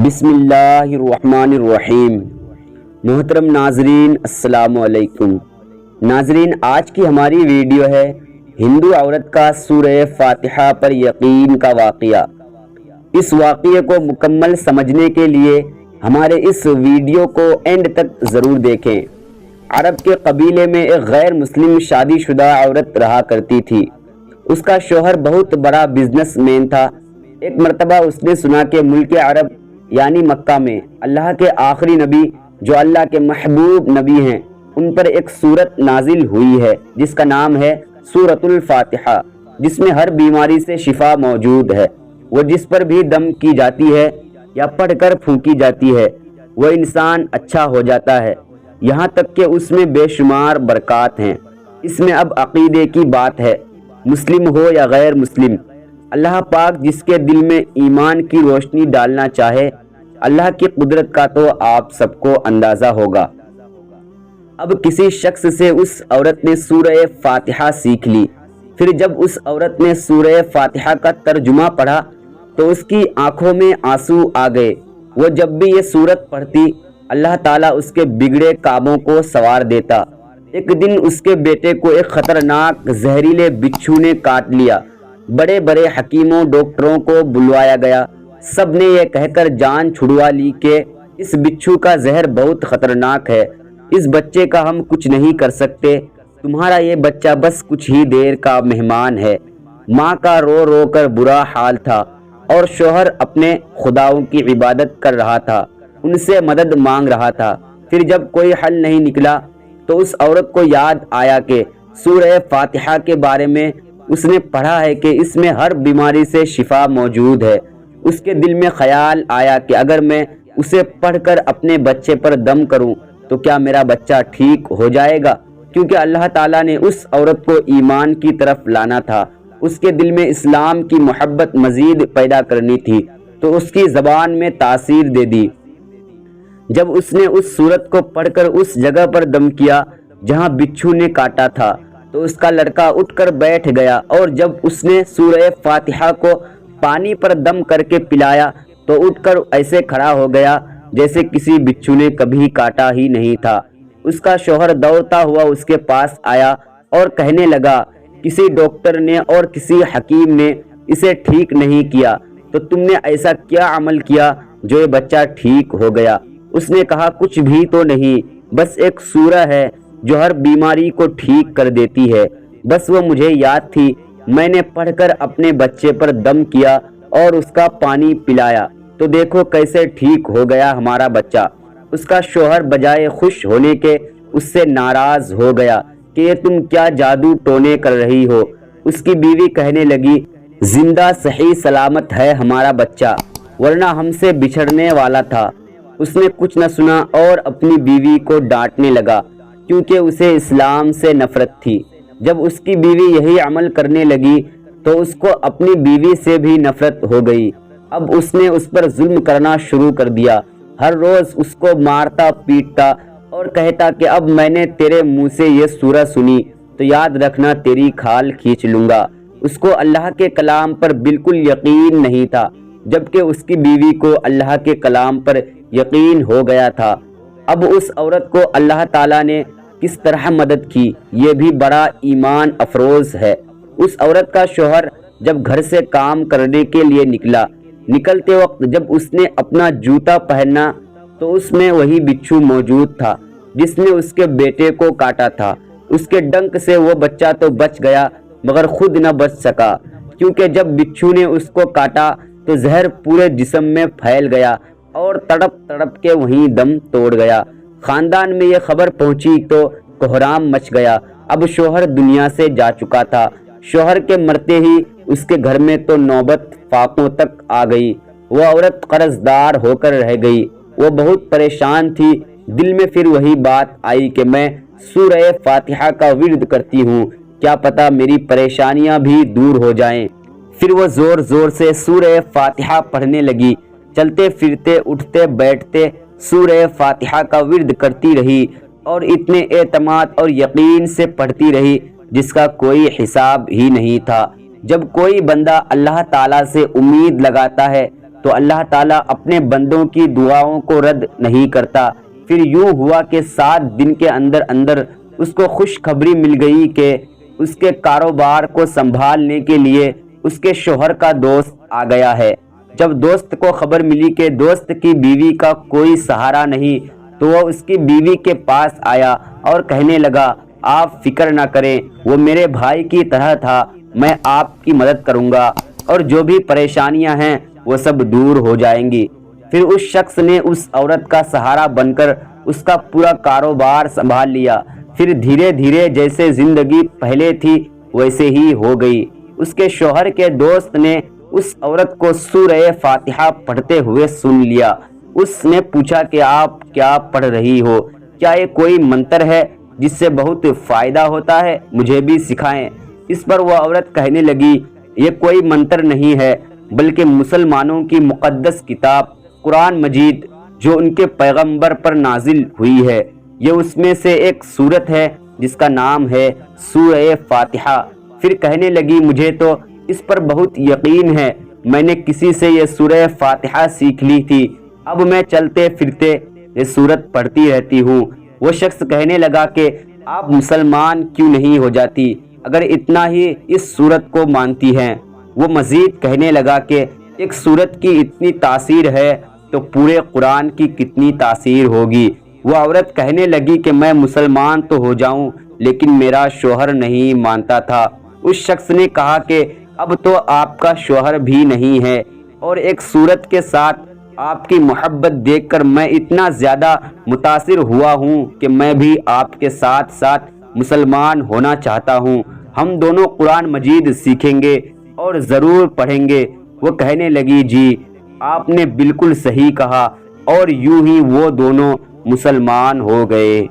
بسم اللہ الرحمن الرحیم۔ محترم ناظرین السلام علیکم۔ ناظرین، آج کی ہماری ویڈیو ہے ہندو عورت کا سورہ فاتحہ پر یقین کا واقعہ۔ اس واقعے کو مکمل سمجھنے کے لیے ہمارے اس ویڈیو کو اینڈ تک ضرور دیکھیں۔ عرب کے قبیلے میں ایک غیر مسلم شادی شدہ عورت رہا کرتی تھی۔ اس کا شوہر بہت بڑا بزنس مین تھا۔ ایک مرتبہ اس نے سنا کہ ملک عرب یعنی مکہ میں اللہ کے آخری نبی جو اللہ کے محبوب نبی ہیں ان پر ایک سورت نازل ہوئی ہے جس کا نام ہے سورۃ الفاتحہ، جس میں ہر بیماری سے شفا موجود ہے۔ وہ جس پر بھی دم کی جاتی ہے یا پڑھ کر پھونکی جاتی ہے وہ انسان اچھا ہو جاتا ہے، یہاں تک کہ اس میں بے شمار برکات ہیں۔ اس میں اب عقیدے کی بات ہے، مسلم ہو یا غیر مسلم، اللہ پاک جس کے دل میں ایمان کی روشنی ڈالنا چاہے، اللہ کی قدرت کا تو آپ سب کو اندازہ ہوگا۔ اب کسی شخص سے اس عورت نے سورہ فاتحہ سیکھ لی۔ پھر جب اس عورت نے سورہ فاتحہ کا ترجمہ پڑھا تو اس کی آنکھوں میں آنسو آ گئے۔ وہ جب بھی یہ سورت پڑھتی اللہ تعالیٰ اس کے بگڑے کاموں کو سنوار دیتا۔ ایک دن اس کے بیٹے کو ایک خطرناک زہریلے بچھو نے کاٹ لیا۔ بڑے بڑے حکیموں ڈاکٹروں کو بلوایا گیا، سب نے یہ کہہ کر جان چھڑوا لی کہ اس بچھو کا زہر بہت خطرناک ہے، اس بچے کا ہم کچھ نہیں کر سکتے، تمہارا یہ بچہ بس کچھ ہی دیر کا مہمان ہے۔ ماں کا رو رو کر برا حال تھا اور شوہر اپنے خداؤں کی عبادت کر رہا تھا، ان سے مدد مانگ رہا تھا۔ پھر جب کوئی حل نہیں نکلا تو اس عورت کو یاد آیا کہ سورہ فاتحہ کے بارے میں اس نے پڑھا ہے کہ اس میں ہر بیماری سے شفا موجود ہے۔ اس کے دل میں خیال آیا کہ اگر میں اسے پڑھ کر اپنے بچے پر دم کروں تو کیا میرا بچہ ٹھیک ہو جائے گا؟ کیونکہ اللہ تعالیٰ نے اس عورت کو ایمان کی طرف لانا تھا، اس کے دل میں اسلام کی محبت مزید پیدا کرنی تھی، تو اس کی زبان میں تاثیر دے دی۔ جب اس نے اس سورت کو پڑھ کر اس جگہ پر دم کیا جہاں بچھو نے کاٹا تھا تو اس کا لڑکا اٹھ کر بیٹھ گیا، اور جب اس نے سورہ فاتحہ کو پانی پر دم کر کے پلایا تو اٹھ کر ایسے کھڑا ہو گیا جیسے کسی بچھو نے کبھی کاٹا ہی نہیں تھا۔ اس کا شوہر دوڑتا ہوا اس کے پاس آیا اور کہنے لگا، کسی ڈاکٹر نے اور کسی حکیم نے اسے ٹھیک نہیں کیا، تو تم نے ایسا کیا عمل کیا جو یہ بچہ ٹھیک ہو گیا؟ اس نے کہا، کچھ بھی تو نہیں، بس ایک سورہ ہے جو ہر بیماری کو ٹھیک کر دیتی ہے، بس وہ مجھے یاد تھی، میں نے پڑھ کر اپنے بچے پر دم کیا اور اس کا پانی پلایا، تو دیکھو کیسے ٹھیک ہو گیا ہمارا بچہ۔ اس کا شوہر بجائے خوش ہونے کے اس سے ناراض ہو گیا کہ یہ تم کیا جادو ٹونے کر رہی ہو۔ اس کی بیوی کہنے لگی، زندہ صحیح سلامت ہے ہمارا بچہ، ورنہ ہم سے بچھڑنے والا تھا۔ اس نے کچھ نہ سنا اور اپنی بیوی کو ڈانٹنے لگا کیونکہ اسے اسلام سے نفرت تھی۔ جب اس کی بیوی یہی عمل کرنے لگی تو اس کو اپنی بیوی سے بھی نفرت ہو گئی۔ اب اس نے اس پر ظلم کرنا شروع کر دیا، ہر روز اس کو مارتا پیٹتا اور کہتا کہ اب میں نے تیرے منہ سے یہ سورہ سنی تو یاد رکھنا تیری کھال کھینچ لوں گا۔ اس کو اللہ کے کلام پر بالکل یقین نہیں تھا، جبکہ اس کی بیوی کو اللہ کے کلام پر یقین ہو گیا تھا۔ اب اس عورت کو اللہ تعالیٰ نے کس طرح مدد کی یہ بھی بڑا ایمان افروز ہے۔ اس عورت کا شوہر جب گھر سے کام کرنے کے لیے نکلتے وقت جب اس نے اپنا جوتا پہنا تو اس میں وہی بچھو موجود تھا جس نے اس کے بیٹے کو کاٹا تھا۔ اس کے ڈنک سے وہ بچہ تو بچ گیا مگر خود نہ بچ سکا، کیونکہ جب بچھو نے اس کو کاٹا تو زہر پورے جسم میں پھیل گیا اور تڑپ تڑپ کے وہیں دم توڑ گیا۔ خاندان میں یہ خبر پہنچی تو کوہرام مچ گیا۔ اب شوہر دنیا سے جا چکا تھا۔ شوہر کے مرتے ہی اس کے گھر میں تو نوبت فاقوں تک آ گئی۔ وہ عورت قرض دار ہو کر رہ گئی۔ وہ بہت پریشان تھی۔ دل میں پھر وہی بات آئی کہ میں سورہ فاتحہ کا ورد کرتی ہوں، کیا پتہ میری پریشانیاں بھی دور ہو جائیں۔ پھر وہ زور زور سے سورہ فاتحہ پڑھنے لگی، چلتے پھرتے اٹھتے بیٹھتے سورہ فاتحہ کا ورد کرتی رہی اور اتنے اعتماد اور یقین سے پڑھتی رہی جس کا کوئی حساب ہی نہیں تھا۔ جب کوئی بندہ اللہ تعالیٰ سے امید لگاتا ہے تو اللہ تعالیٰ اپنے بندوں کی دعاؤں کو رد نہیں کرتا۔ پھر یوں ہوا کہ 7 دن کے اندر اندر اس کو خوشخبری مل گئی کہ اس کے کاروبار کو سنبھالنے کے لیے اس کے شوہر کا دوست آ گیا ہے۔ جب دوست کو خبر ملی کہ دوست کی بیوی کا کوئی سہارا نہیں، تو وہ اس کی بیوی کے پاس آیا اور کہنے لگا، آپ فکر نہ کریں، وہ میرے بھائی کی طرح تھا، میں آپ کی مدد کروں گا اور جو بھی پریشانیاں ہیں وہ سب دور ہو جائیں گی۔ پھر اس شخص نے اس عورت کا سہارا بن کر اس کا پورا کاروبار سنبھال لیا۔ پھر دھیرے دھیرے جیسے زندگی پہلے تھی ویسے ہی ہو گئی۔ اس کے شوہر کے دوست نے اس عورت کو سورہ فاتحہ پڑھتے ہوئے سن لیا۔ اس نے پوچھا کہ آپ کیا پڑھ رہی ہو؟ کیا یہ کوئی منتر ہے جس سے بہت فائدہ ہوتا ہے؟ مجھے بھی سکھائیں۔ اس پر وہ عورت کہنے لگی، یہ کوئی منتر نہیں ہے بلکہ مسلمانوں کی مقدس کتاب قرآن مجید جو ان کے پیغمبر پر نازل ہوئی ہے، یہ اس میں سے ایک سورت ہے جس کا نام ہے سورہ فاتحہ۔ پھر کہنے لگی، مجھے تو اس پر بہت یقین ہے، میں نے کسی سے یہ سورہ فاتحہ سیکھ لی تھی، اب میں چلتے پھرتے یہ سورت پڑھتی رہتی ہوں۔ وہ شخص کہنے لگا کہ آپ مسلمان کیوں نہیں ہو جاتی اگر اتنا ہی اس سورت کو مانتی ہیں؟ وہ مزید کہنے لگا کہ ایک سورت کی اتنی تاثیر ہے تو پورے قرآن کی کتنی تاثیر ہوگی۔ وہ عورت کہنے لگی کہ میں مسلمان تو ہو جاؤں لیکن میرا شوہر نہیں مانتا تھا۔ اس شخص نے کہا کہ اب تو آپ کا شوہر بھی نہیں ہے اور ایک سورت کے ساتھ آپ کی محبت دیکھ کر میں اتنا زیادہ متاثر ہوا ہوں کہ میں بھی آپ کے ساتھ ساتھ مسلمان ہونا چاہتا ہوں، ہم دونوں قرآن مجید سیکھیں گے اور ضرور پڑھیں گے۔ وہ کہنے لگی، جی آپ نے بالکل صحیح کہا، اور یوں ہی وہ دونوں مسلمان ہو گئے۔